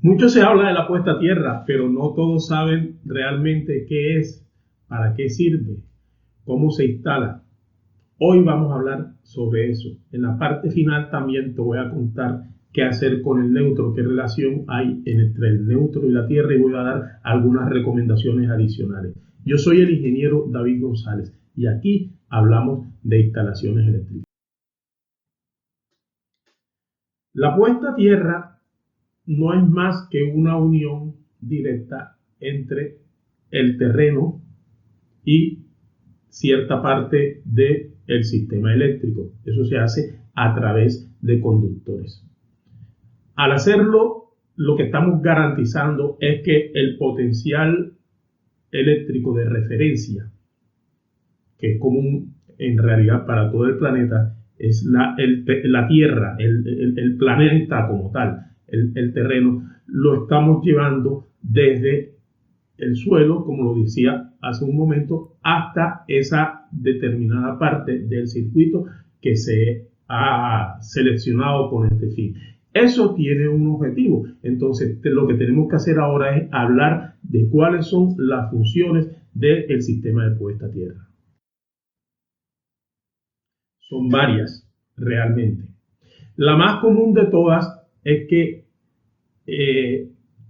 Mucho se habla de la puesta a tierra, pero no todos saben realmente qué es, para qué sirve, cómo se instala. Hoy vamos a hablar sobre eso. En la parte final también te voy a contar qué hacer con el neutro, qué relación hay entre el neutro y la tierra, y voy a dar algunas recomendaciones adicionales. Yo soy el ingeniero David González y aquí hablamos de instalaciones eléctricas. La puesta a tierra no es más que una unión directa entre el terreno y cierta parte del sistema eléctrico. Eso se hace a través de conductores. Al hacerlo, lo que estamos garantizando es que el potencial eléctrico de referencia, que es común en realidad para todo el planeta, es la Tierra, el planeta como tal, el terreno, lo estamos llevando desde el suelo, como lo decía hace un momento, hasta esa determinada parte del circuito que se ha seleccionado con este fin. Eso tiene un objetivo. Entonces, lo que tenemos que hacer ahora es hablar de cuáles son las funciones del sistema de puesta a tierra. Son varias, realmente. La más común de todas es que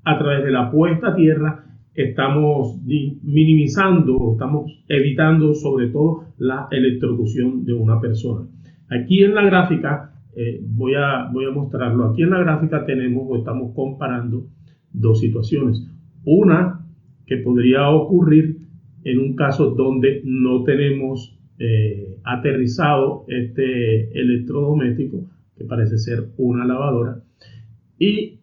a través de la puesta a tierra estamos minimizando, estamos evitando sobre todo la electrocución de una persona. Aquí en la gráfica, voy a mostrarlo. Aquí en la gráfica tenemos o estamos comparando dos situaciones. Una que podría ocurrir en un caso donde no tenemos aterrizado este electrodoméstico, que parece ser una lavadora, y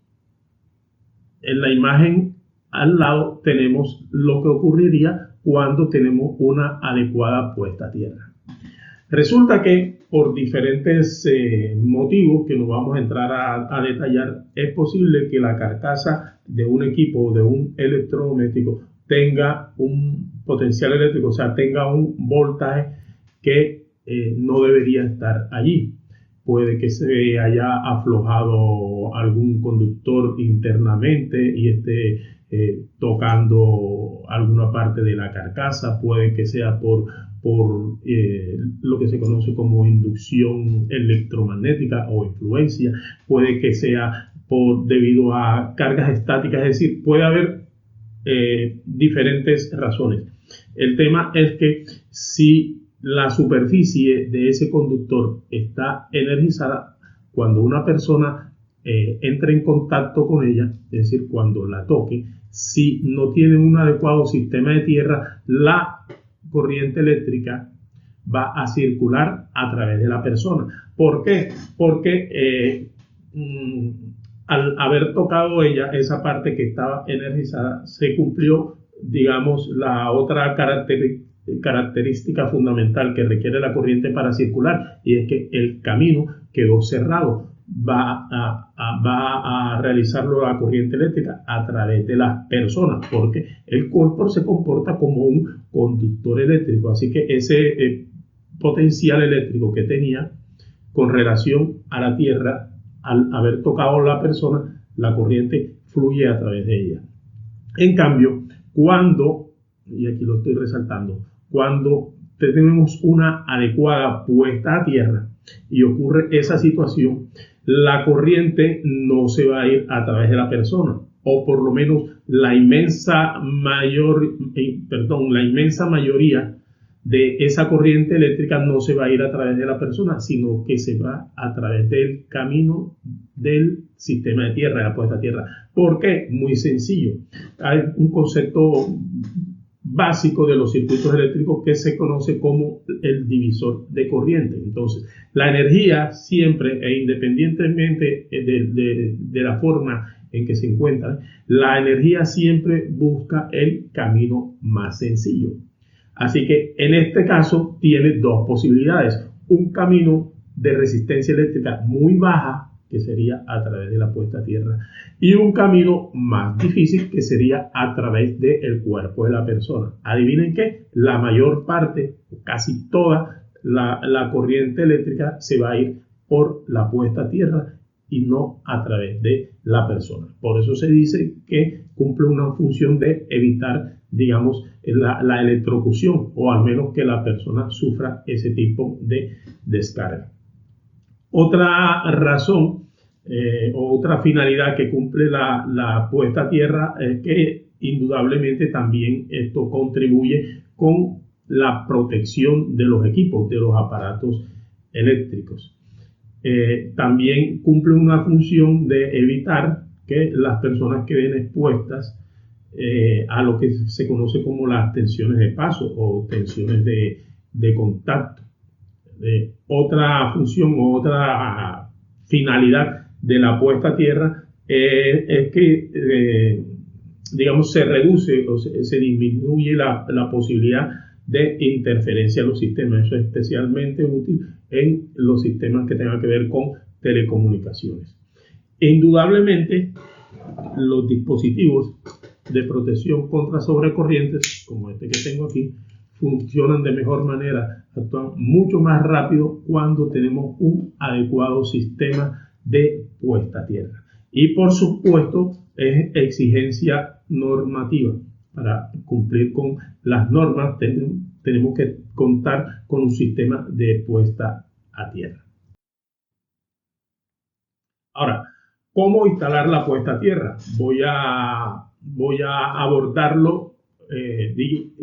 en la imagen al lado tenemos lo que ocurriría cuando tenemos una adecuada puesta a tierra. Resulta que por diferentes motivos que no vamos a entrar a detallar, es posible que la carcasa de un equipo o de un electrodoméstico tenga un potencial eléctrico, o sea, tenga un voltaje que no debería estar allí. Puede que se haya aflojado algún conductor internamente y esté tocando alguna parte de la carcasa. Puede que sea por lo que se conoce como inducción electromagnética o influencia. Puede que sea debido a cargas estáticas, es decir, puede haber diferentes razones. El tema es que si la superficie de ese conductor está energizada, cuando una persona entre en contacto con ella, es decir, cuando la toque, si no tiene un adecuado sistema de tierra, la corriente eléctrica va a circular a través de la persona. ¿Por qué? Porque al haber tocado ella esa parte que estaba energizada, se cumplió, digamos, la otra característica fundamental que requiere la corriente para circular, y es que el camino quedó cerrado. Va a realizarlo la corriente eléctrica a través de las personas, porque el cuerpo se comporta como un conductor eléctrico. Así que ese potencial eléctrico que tenía con relación a la tierra, al haber tocado a la persona, la corriente fluye a través de ella. En cambio, y aquí lo estoy resaltando, cuando tenemos una adecuada puesta a tierra y ocurre esa situación, la corriente no se va a ir a través de la persona, o por lo menos la inmensa mayoría de esa corriente eléctrica no se va a ir a través de la persona, sino que se va a través del camino del sistema de tierra, de la puesta a tierra. ¿Por qué? Muy sencillo. Hay un concepto básico de los circuitos eléctricos que se conoce como el divisor de corriente. Entonces, la energía siempre, e independientemente de la forma en que se encuentra, la energía siempre busca el camino más sencillo. Así que en este caso tiene dos posibilidades: un camino de resistencia eléctrica muy baja, que sería a través de la puesta a tierra, y un camino más difícil, que sería a través del cuerpo de la persona. Adivinen qué, la mayor parte, casi toda la corriente eléctrica se va a ir por la puesta a tierra y no a través de la persona. Por eso se dice que cumple una función de evitar, digamos, la electrocución, o al menos que la persona sufra ese tipo de descarga. Otra razón o otra finalidad que cumple la puesta a tierra es que indudablemente también esto contribuye con la protección de los equipos, de los aparatos eléctricos. También cumple una función de evitar que las personas queden expuestas a lo que se conoce como las tensiones de paso o tensiones de contacto. Otra función o otra finalidad de la puesta a tierra es que, digamos, se reduce o se disminuye la posibilidad de interferencia en los sistemas. Eso es especialmente útil en los sistemas que tengan que ver con telecomunicaciones. Indudablemente, los dispositivos de protección contra sobrecorrientes, como este que tengo aquí, funcionan de mejor manera, actúan mucho más rápido cuando tenemos un adecuado sistema de puesta a tierra. Y por supuesto, es exigencia normativa. Para cumplir con las normas tenemos que contar con un sistema de puesta a tierra. Ahora, ¿cómo instalar la puesta a tierra? Voy a abordarlo,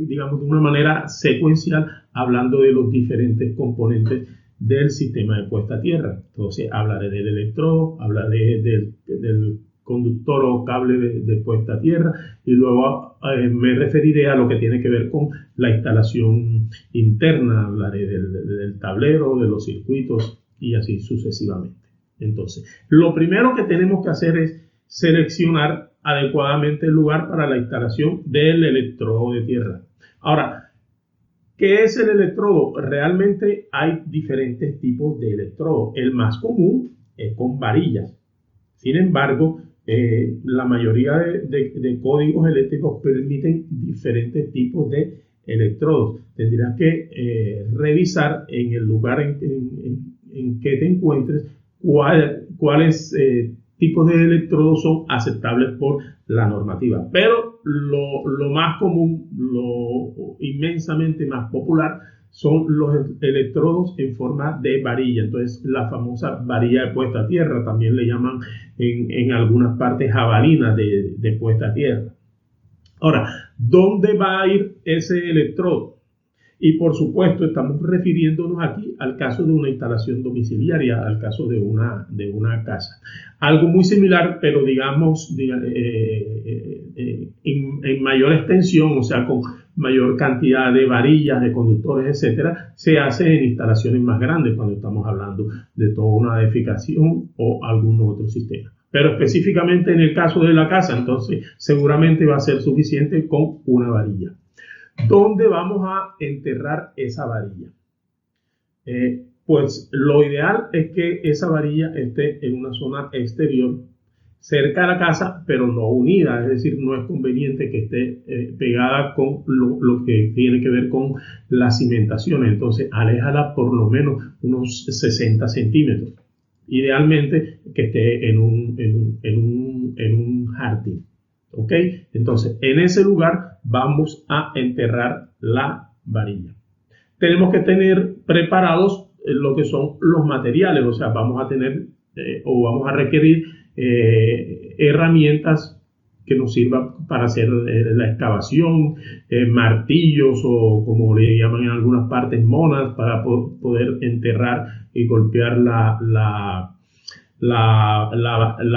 digamos, de una manera secuencial, hablando de los diferentes componentes del sistema de puesta a tierra. Entonces, hablaré del electrodo, hablaré del conductor o cable de puesta a tierra, y luego me referiré a lo que tiene que ver con la instalación interna, hablaré del tablero, de los circuitos y así sucesivamente. Entonces, lo primero que tenemos que hacer es seleccionar adecuadamente el lugar para la instalación del electrodo de tierra. Ahora, ¿qué es el electrodo? Realmente hay diferentes tipos de electrodo. El más común es con varillas. Sin embargo, la mayoría de códigos eléctricos permiten diferentes tipos de electrodos. Tendrás que revisar en el lugar en que te encuentres cuáles tipos de electrodos son aceptables por la normativa. Pero lo más común, lo inmensamente más popular, son los electrodos en forma de varilla. Entonces, la famosa varilla de puesta a tierra, también le llaman en algunas partes jabalina de puesta a tierra. Ahora, ¿dónde va a ir ese electrodo? Y por supuesto, estamos refiriéndonos aquí al caso de una instalación domiciliaria, al caso de una casa. Algo muy similar, pero digamos en mayor extensión, o sea, con mayor cantidad de varillas, de conductores, etcétera, se hace en instalaciones más grandes cuando estamos hablando de toda una edificación o algún otro sistema. Pero específicamente en el caso de la casa, entonces seguramente va a ser suficiente con una varilla. ¿Dónde vamos a enterrar esa varilla? Pues lo ideal es que esa varilla esté en una zona exterior, cerca de la casa, pero no unida, es decir, no es conveniente que esté pegada con lo que tiene que ver con las cimentaciones. Entonces, aléjala por lo menos unos 60 centímetros. Idealmente que esté en un jardín. ¿Ok? Entonces, en ese lugar vamos a enterrar la varilla. Tenemos que tener preparados lo que son los materiales, o sea, vamos a tener o vamos a requerir herramientas que nos sirvan para hacer la excavación, martillos o como le llaman en algunas partes monas, para poder enterrar y golpear la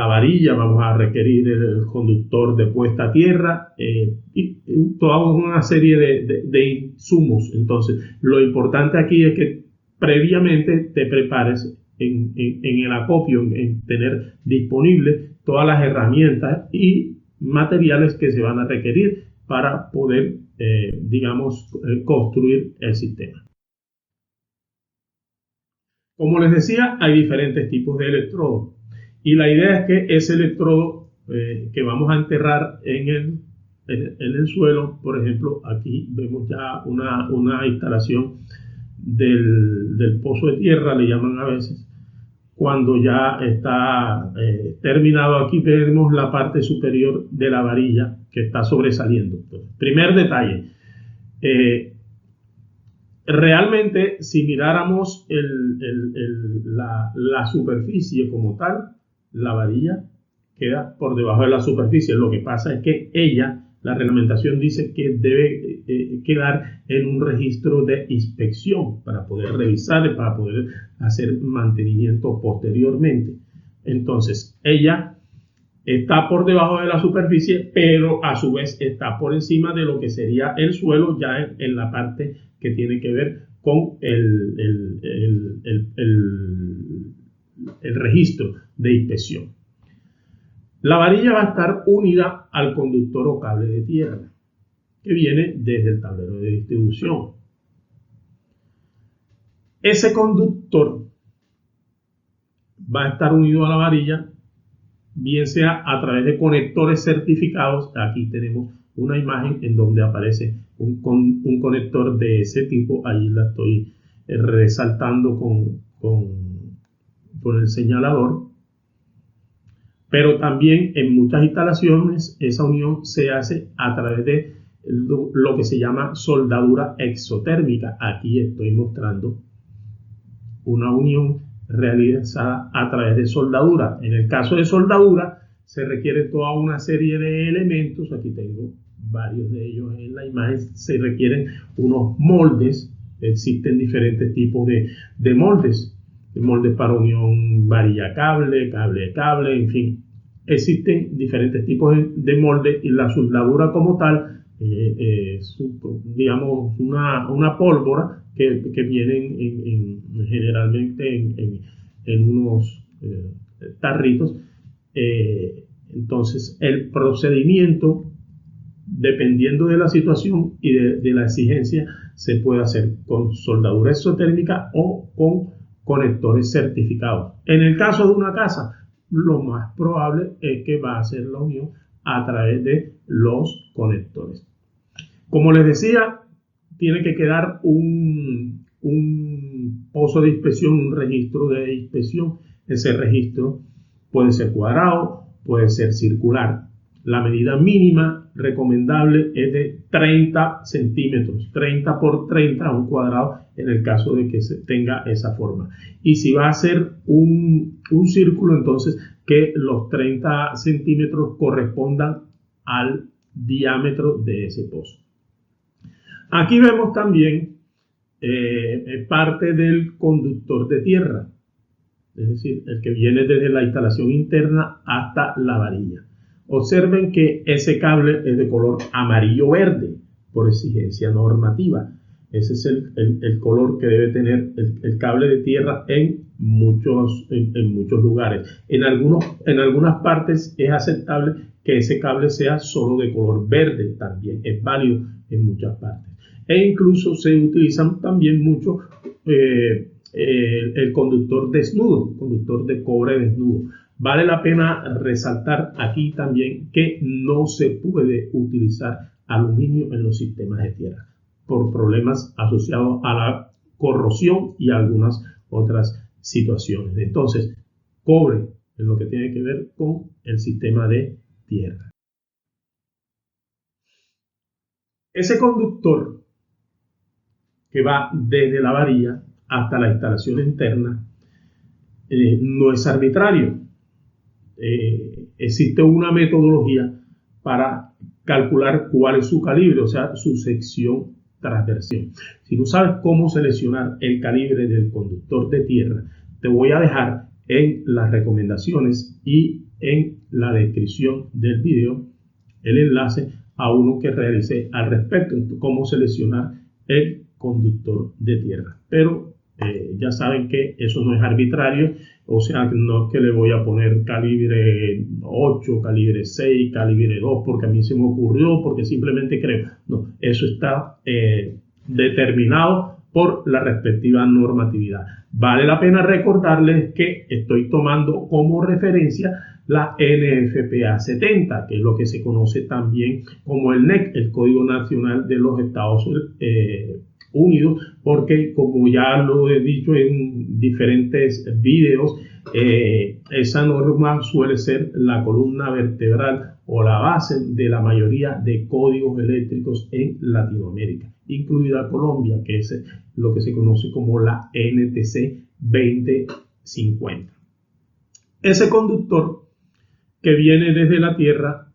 varilla. Vamos a requerir el conductor de puesta a tierra y toda una serie de insumos. Entonces, lo importante aquí es que previamente te prepares en el acopio, en tener disponibles todas las herramientas y materiales que se van a requerir para poder, construir el sistema. Como les decía, hay diferentes tipos de electrodos y la idea es que ese electrodo que vamos a enterrar en el suelo, por ejemplo, aquí vemos ya una instalación del pozo de tierra, le llaman a veces, cuando ya está terminado. Aquí vemos la parte superior de la varilla que está sobresaliendo. Entonces, primer detalle. Realmente, si miráramos la superficie como tal, la varilla queda por debajo de la superficie. Lo que pasa es que la reglamentación dice que debe quedar en un registro de inspección para poder revisar y para poder hacer mantenimiento posteriormente. Entonces, ella está por debajo de la superficie, pero a su vez está por encima de lo que sería el suelo, ya en la parte que tiene que ver con el registro de inspección. La varilla va a estar unida al conductor o cable de tierra que viene desde el tablero de distribución. Ese conductor va a estar unido a la varilla, bien sea a través de conectores certificados. Aquí tenemos una imagen en donde aparece un conector de ese tipo. Ahí la estoy resaltando con el señalador. Pero también en muchas instalaciones esa unión se hace a través de lo que se llama soldadura exotérmica. Aquí estoy mostrando una unión realizada a través de soldadura. En el caso de soldadura se requiere toda una serie de elementos. Aquí tengo varios de ellos en la imagen. Se requieren unos moldes. Existen diferentes tipos de moldes. Moldes para unión varilla-cable, cable-cable, en fin. Existen diferentes tipos de moldes y la soldadura como tal es, digamos, una pólvora que vienen generalmente en unos tarritos. Entonces, el procedimiento, dependiendo de la situación y de la exigencia, se puede hacer con soldadura exotérmica o con conectores certificados. En el caso de una casa, lo más probable es que va a hacer la unión a través de los conectores. Como les decía, tiene que quedar un pozo de inspección, un registro de inspección. Ese registro puede ser cuadrado, puede ser circular. La medida mínima recomendable es de 30 centímetros, 30 por 30 a un cuadrado, en el caso de que se tenga esa forma. Y si va a ser un círculo, entonces que los 30 centímetros correspondan al diámetro de ese pozo. Aquí vemos también parte del conductor de tierra, es decir, el que viene desde la instalación interna hasta la varilla. Observen que ese cable es de color amarillo-verde por exigencia normativa. Ese es el color que debe tener el cable de tierra en muchos lugares. En algunas partes es aceptable que ese cable sea solo de color verde, también es válido en muchas partes. E incluso se utilizan también mucho el conductor desnudo, conductor de cobre desnudo. Vale la pena resaltar aquí también que no se puede utilizar aluminio en los sistemas de tierra por problemas asociados a la corrosión y algunas otras situaciones. Entonces, cobre en lo que tiene que ver con el sistema de tierra. Ese conductor que va desde la varilla hasta la instalación interna no es arbitrario. Existe una metodología para calcular cuál es su calibre, o sea, su sección transversal. Si no sabes cómo seleccionar el calibre del conductor de tierra, te voy a dejar en las recomendaciones y en la descripción del video el enlace a uno que realicé al respecto, cómo seleccionar el conductor de tierra. Pero ya saben que eso no es arbitrario, o sea, no es que le voy a poner calibre 8, calibre 6, calibre 2, porque a mí se me ocurrió, porque simplemente creo. No, eso está determinado por la respectiva normatividad. Vale la pena recordarles que estoy tomando como referencia la NFPA 70, que es lo que se conoce también como el NEC, el Código Nacional de los Estados Unidos, porque como ya lo he dicho en diferentes videos, esa norma suele ser la columna vertebral o la base de la mayoría de códigos eléctricos en Latinoamérica, incluida Colombia, que es lo que se conoce como la NTC 2050. Ese conductor que viene desde la Tierra,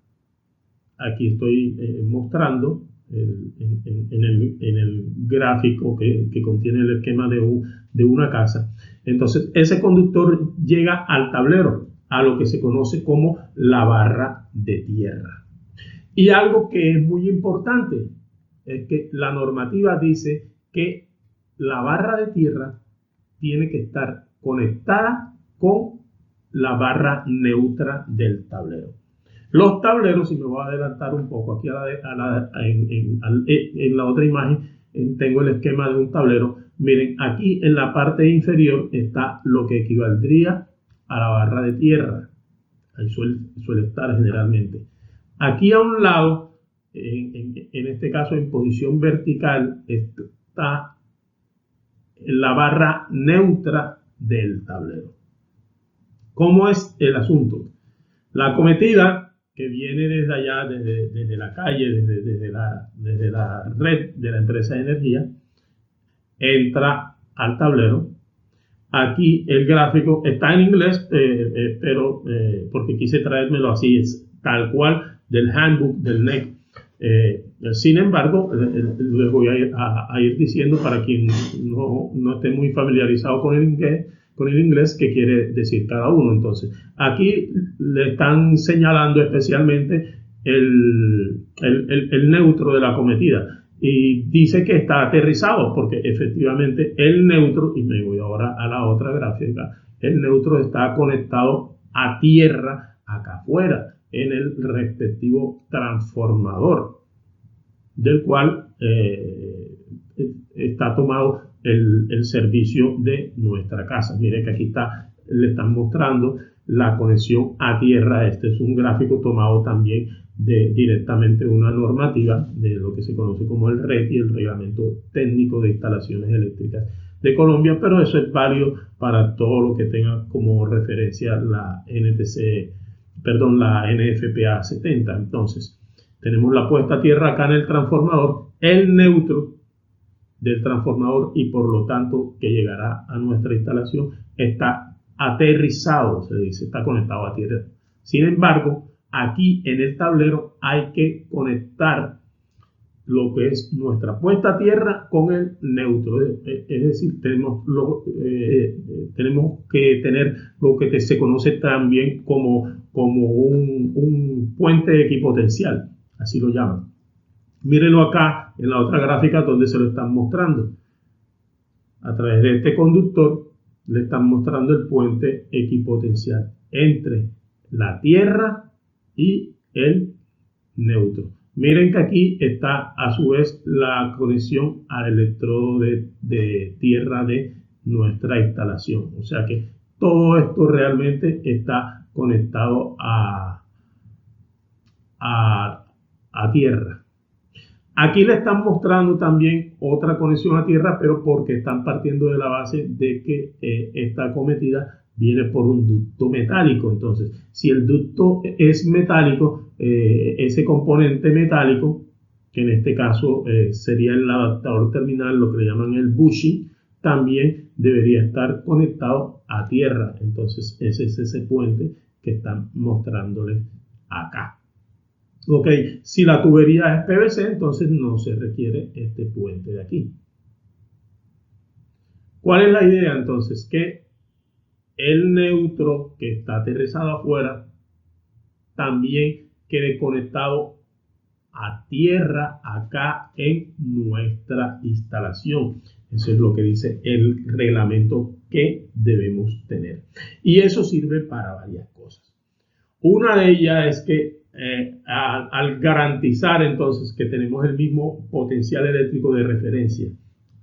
aquí estoy mostrando en el gráfico que contiene el esquema de una casa. Entonces, ese conductor llega al tablero, a lo que se conoce como la barra de tierra. Y algo que es muy importante es que la normativa dice que la barra de tierra tiene que estar conectada con la barra neutra del tablero. Los tableros, si me voy a adelantar un poco aquí en la otra imagen, tengo el esquema de un tablero. Miren, aquí en la parte inferior está lo que equivaldría a la barra de tierra. Ahí suele estar generalmente. Aquí a un lado, en este caso en posición vertical, está la barra neutra del tablero. ¿Cómo es el asunto? La acometida que viene desde allá, desde la calle, desde la red de la empresa de energía, entra al tablero. Aquí el gráfico está en inglés, pero porque quise traérmelo así, es tal cual del handbook del NEC. Sin embargo, les voy a ir diciendo para quien no esté muy familiarizado con el inglés, qué quiere decir cada uno. Entonces, aquí le están señalando especialmente el neutro de la acometida. Y dice que está aterrizado, porque efectivamente el neutro, y me voy ahora a la otra gráfica, el neutro está conectado a tierra acá afuera, en el respectivo transformador, del cual está tomado el servicio de nuestra casa. Miren que aquí le están mostrando la conexión a tierra. Este es un gráfico tomado también directamente de una normativa de lo que se conoce como el RETI, el Reglamento Técnico de Instalaciones Eléctricas de Colombia, pero eso es válido para todo lo que tenga como referencia la NFPA 70. Entonces, tenemos la puesta a tierra acá en el transformador, el neutro del transformador, y por lo tanto que llegará a nuestra instalación está aterrizado, se dice, está conectado a tierra. Sin embargo, aquí en el tablero hay que conectar lo que es nuestra puesta a tierra con el neutro. Es decir, tenemos que tener lo que se conoce también como un puente equipotencial, así lo llaman. Mírenlo acá en la otra gráfica donde se lo están mostrando. A través de este conductor le están mostrando el puente equipotencial entre la tierra y el neutro. Miren que aquí está a su vez la conexión al electrodo de tierra de nuestra instalación. O sea que todo esto realmente está conectado a tierra. Aquí le están mostrando también otra conexión a tierra, pero porque están partiendo de la base de que esta acometida viene por un ducto metálico. Entonces, si el ducto es metálico, ese componente metálico, que en este caso sería el adaptador terminal, lo que le llaman el bushing, también debería estar conectado a tierra. Entonces, ese es ese puente que están mostrándoles acá. Ok, si la tubería es PVC, entonces no se requiere este puente de aquí. ¿Cuál es la idea entonces? Que el neutro que está aterrizado afuera también quede conectado a tierra acá en nuestra instalación. Eso es lo que dice el reglamento que debemos tener. Y eso sirve para varias cosas. Una de ellas es que al garantizar entonces que tenemos el mismo potencial eléctrico de referencia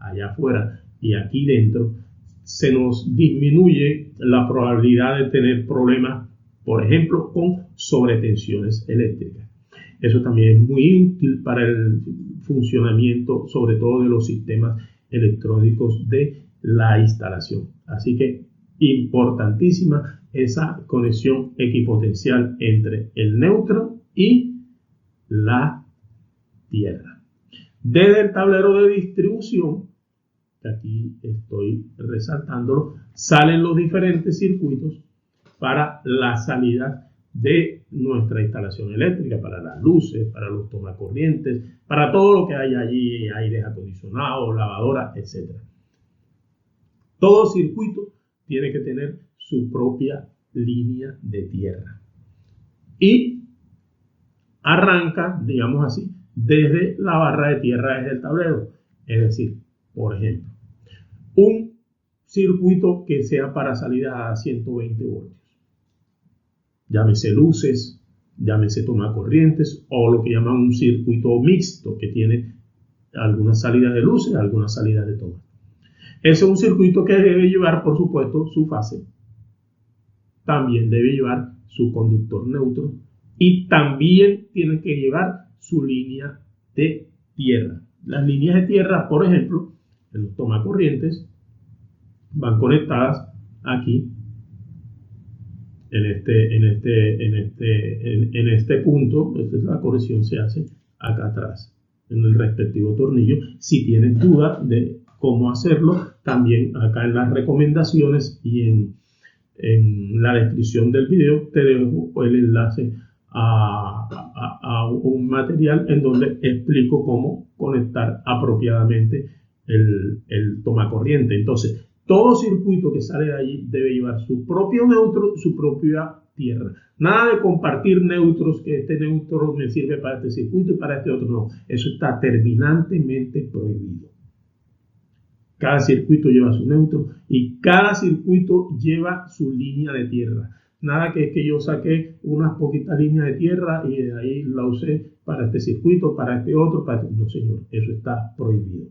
allá afuera y aquí dentro, se nos disminuye la probabilidad de tener problemas, por ejemplo, con sobretensiones eléctricas. Eso también es muy útil para el funcionamiento, sobre todo de los sistemas electrónicos de la instalación. Así que importantísima esa conexión equipotencial entre el neutro y la tierra. Desde el tablero de distribución, que aquí estoy resaltándolo, salen los diferentes circuitos para la salida de nuestra instalación eléctrica, para las luces, para los tomacorrientes, para todo lo que hay allí, aires acondicionados, lavadoras, etc. Todo circuito tiene que tener su propia línea de tierra. Y arranca, digamos así, desde la barra de tierra, desde el tablero. Es decir, por ejemplo, un circuito que sea para salida a 120 voltios. Llámese luces, llámese tomacorrientes o lo que llaman un circuito mixto que tiene algunas salidas de luces, algunas salidas de toma. Ese es un circuito que debe llevar, por supuesto, su fase. También debe llevar su conductor neutro y también tiene que llevar su línea de tierra. Las líneas de tierra, por ejemplo, en los tomacorrientes, van conectadas aquí en este punto. La conexión se hace acá atrás en el respectivo tornillo. Si tienes duda de cómo hacerlo, también acá en las recomendaciones y en la descripción del video te dejo el enlace a un material en donde explico cómo conectar apropiadamente el tomacorriente. Entonces, todo circuito que sale de allí debe llevar su propio neutro, su propia tierra. Nada de compartir neutros, que este neutro me sirve para este circuito y para este otro. No, eso está terminantemente prohibido. Cada circuito lleva su neutro y cada circuito lleva su línea de tierra. Nada que es que yo saqué unas poquitas líneas de tierra y de ahí la usé para este circuito, para este otro, para este. No, señor, eso está prohibido.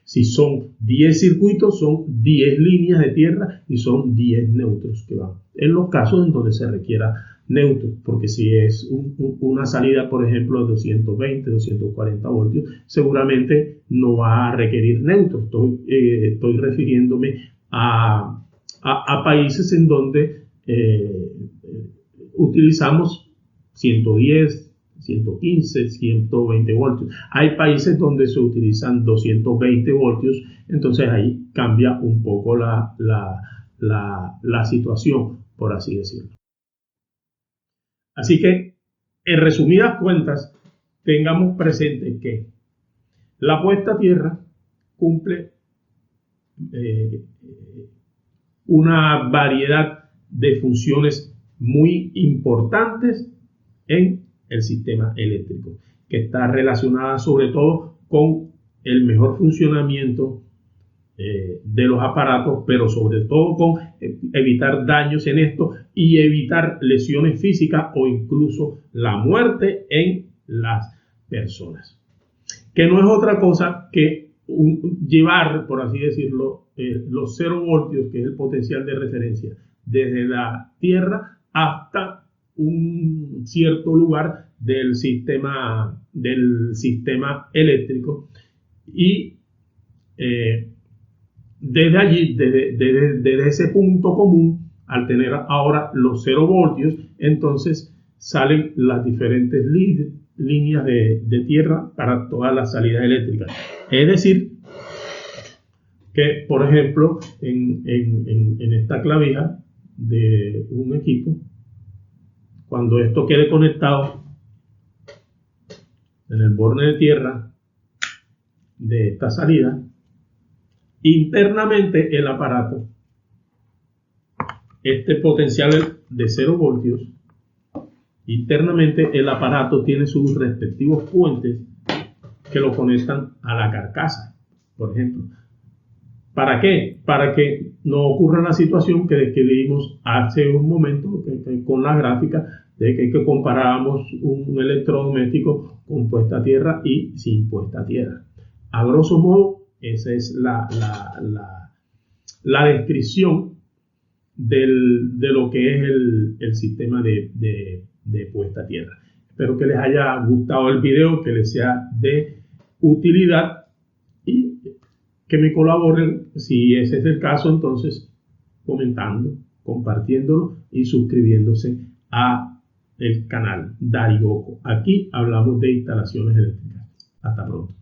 Si son 10 circuitos, son 10 líneas de tierra y son 10 neutros que van. En los casos en donde se requiera neutro, porque si es una salida, por ejemplo, de 220, 240 voltios, seguramente no va a requerir neutro. Estoy refiriéndome a países en donde utilizamos 110, 115, 120 voltios. Hay países donde se utilizan 220 voltios, entonces ahí cambia un poco la situación, por así decirlo. Así que, en resumidas cuentas, tengamos presente que la puesta a tierra cumple una variedad de funciones muy importantes en el sistema eléctrico, que está relacionada sobre todo con el mejor funcionamiento de los aparatos, pero sobre todo con evitar daños en esto y evitar lesiones físicas o incluso la muerte en las personas, que no es otra cosa que llevar, por así decirlo, los 0 voltios, que es el potencial de referencia, desde la tierra hasta un cierto lugar del sistema eléctrico y desde allí, desde ese punto común, al tener ahora los 0 voltios, entonces salen las diferentes líneas de tierra para todas las salidas eléctricas. Es decir, que por ejemplo, en esta clavija de un equipo, cuando esto quede conectado en el borde de tierra de esta salida, internamente el aparato, este potencial de 0 voltios, internamente el aparato tiene sus respectivos puentes que lo conectan a la carcasa, por ejemplo. ¿Para qué? Para que no ocurra la situación que vimos hace un momento con la gráfica de que comparábamos un electrodoméstico con puesta a tierra y sin puesta a tierra. A grosso modo, esa es la descripción de lo que es el sistema de puesta a tierra. Espero que les haya gustado el video, que les sea de utilidad y que me colaboren, si ese es el caso, entonces comentando, compartiéndolo y suscribiéndose a el canal Darigoco. Aquí hablamos de instalaciones eléctricas. Hasta pronto.